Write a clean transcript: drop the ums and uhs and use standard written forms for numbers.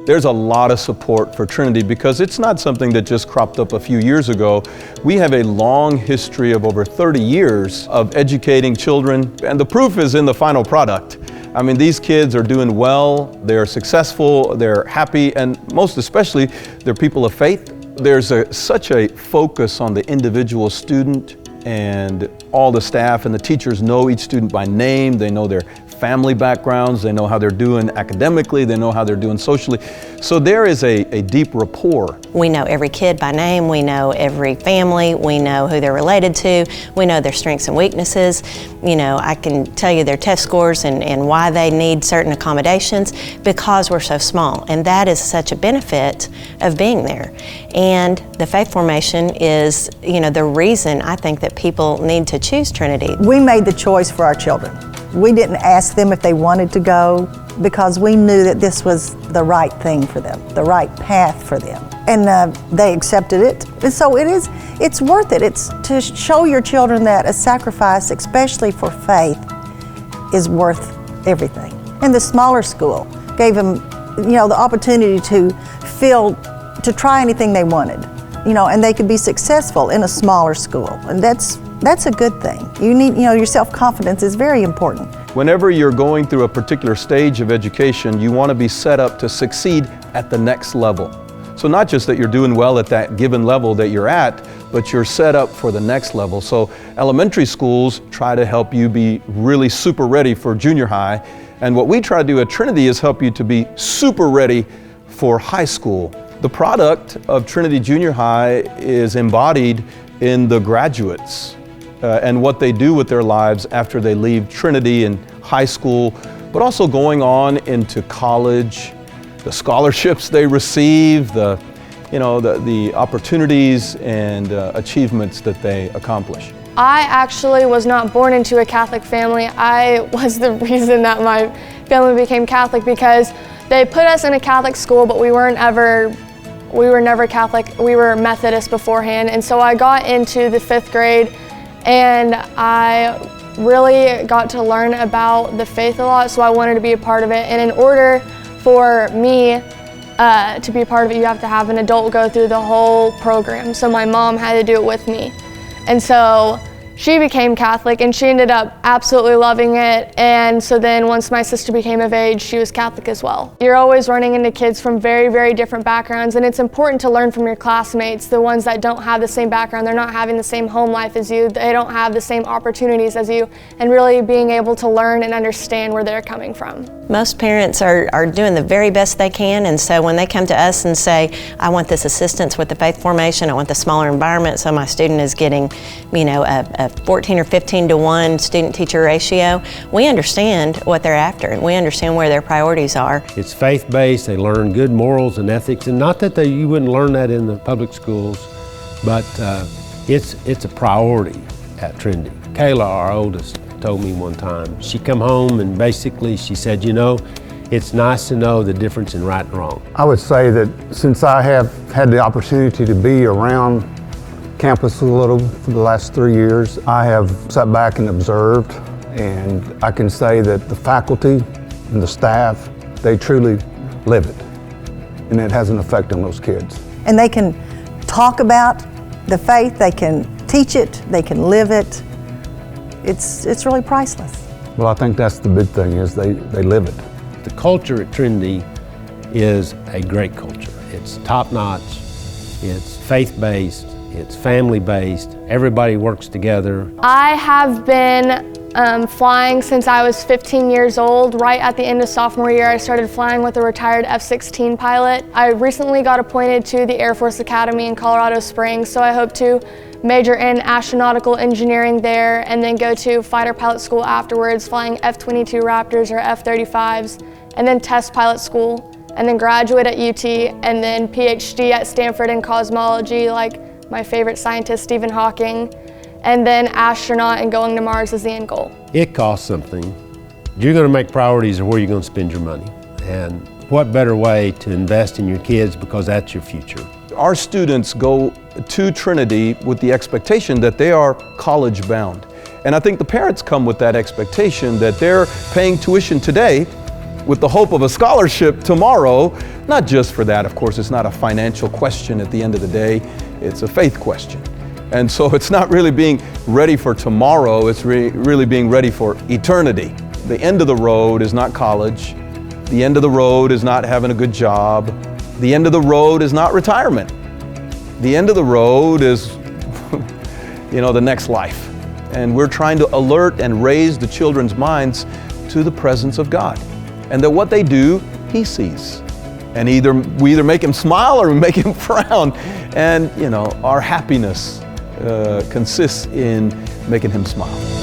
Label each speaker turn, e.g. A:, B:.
A: There's a lot of support for Trinity because it's not something that just cropped up a few years ago. We have a long history of over 30 years of educating children, and the proof is in the final product. I mean, these kids are doing well, they're successful, they're happy, and most especially, they're people of faith. There's such a focus on the individual student, and all the staff and the teachers know each student by name. They know their family backgrounds, they know how they're doing academically, they know how they're doing socially. So there is a deep rapport.
B: We know every kid by name, we know every family, we know who they're related to, we know their strengths and weaknesses. You know, I can tell you their test scores and why they need certain accommodations because we're so small. And that is such a benefit of being there. And the faith formation is, you know, the reason I think that people need to choose Trinity.
C: We made the choice for our children. We didn't ask them if they wanted to go because we knew that this was the right thing for them, the right path for them. And they accepted it. And so it's worth it. It's to show your children that a sacrifice, especially for faith, is worth everything. And the smaller school gave them, you know, the opportunity to try anything they wanted, you know, and they could be successful in a smaller school. And that's a good thing. You need, you know, your self-confidence is very important.
A: Whenever you're going through a particular stage of education, you want to be set up to succeed at the next level. So not just that you're doing well at that given level that you're at, but you're set up for the next level. So elementary schools try to help you be really super ready for junior high. And what we try to do at Trinity is help you to be super ready for high school. The product of Trinity Junior High is embodied in the graduates and what they do with their lives after they leave Trinity and high school, but also going on into college, the scholarships they receive, the opportunities and achievements that they accomplish.
D: I actually was not born into a Catholic family. I was the reason that my family became Catholic because they put us in a Catholic school, but we were never Catholic. We were Methodist beforehand. And so I got into the 5th grade and I really got to learn about the faith a lot, so I wanted to be a part of it. And in order for me to be a part of it, you have to have an adult go through the whole program. So my mom had to do it with me. And so she became Catholic and she ended up absolutely loving it. And so then once my sister became of age, she was Catholic as well. You're always running into kids from very, very different backgrounds, and it's important to learn from your classmates, the ones that don't have the same background, they're not having the same home life as you, they don't have the same opportunities as you, and really being able to learn and understand where they're coming from.
B: Most parents are doing the very best they can, and so when they come to us and say, I want this assistance with the faith formation, I want the smaller environment so my student is getting, you know, a 14 or 15 to 1 student-teacher ratio, we understand what they're after and we understand where their priorities are.
E: It's faith-based, they learn good morals and ethics, and not that you wouldn't learn that in the public schools, but it's a priority at Trinity. Kayla, our oldest, told me one time, she come home and basically she said, you know, it's nice to know the difference in right and wrong.
F: I would say that since I have had the opportunity to be around campus a little for the last 3 years, I have sat back and observed, and I can say that the faculty and the staff, they truly live it, and it has an effect on those kids.
C: And they can talk about the faith, they can teach it, they can live it. It's really priceless.
F: Well, I think that's the big thing, is they live it.
E: The culture at Trinity is a great culture. It's top-notch, it's faith-based, it's family-based, everybody works together.
D: I have been flying since I was 15 years old. Right at the end of sophomore year, I started flying with a retired F-16 pilot. I recently got appointed to the Air Force Academy in Colorado Springs, so I hope to major in astronautical engineering there and then go to fighter pilot school afterwards, flying F-22 Raptors or F-35s, and then test pilot school, and then graduate at UT, and then PhD at Stanford in cosmology, like my favorite scientist, Stephen Hawking, and then astronaut and going to Mars is the end goal.
E: It costs something. You're going to make priorities of where you're going to spend your money. And what better way to invest in your kids, because that's your future.
A: Our students go to Trinity with the expectation that they are college bound. And I think the parents come with that expectation that they're paying tuition today with the hope of a scholarship tomorrow. Not just for that, of course, it's not a financial question at the end of the day, it's a faith question. And so it's not really being ready for tomorrow, it's really being ready for eternity. The end of the road is not college. The end of the road is not having a good job. The end of the road is not retirement. The end of the road is, the next life. And we're trying to alert and raise the children's minds to the presence of God. And that what they do, He sees. And we either make Him smile or we make Him frown. And, our happiness consists in making Him smile.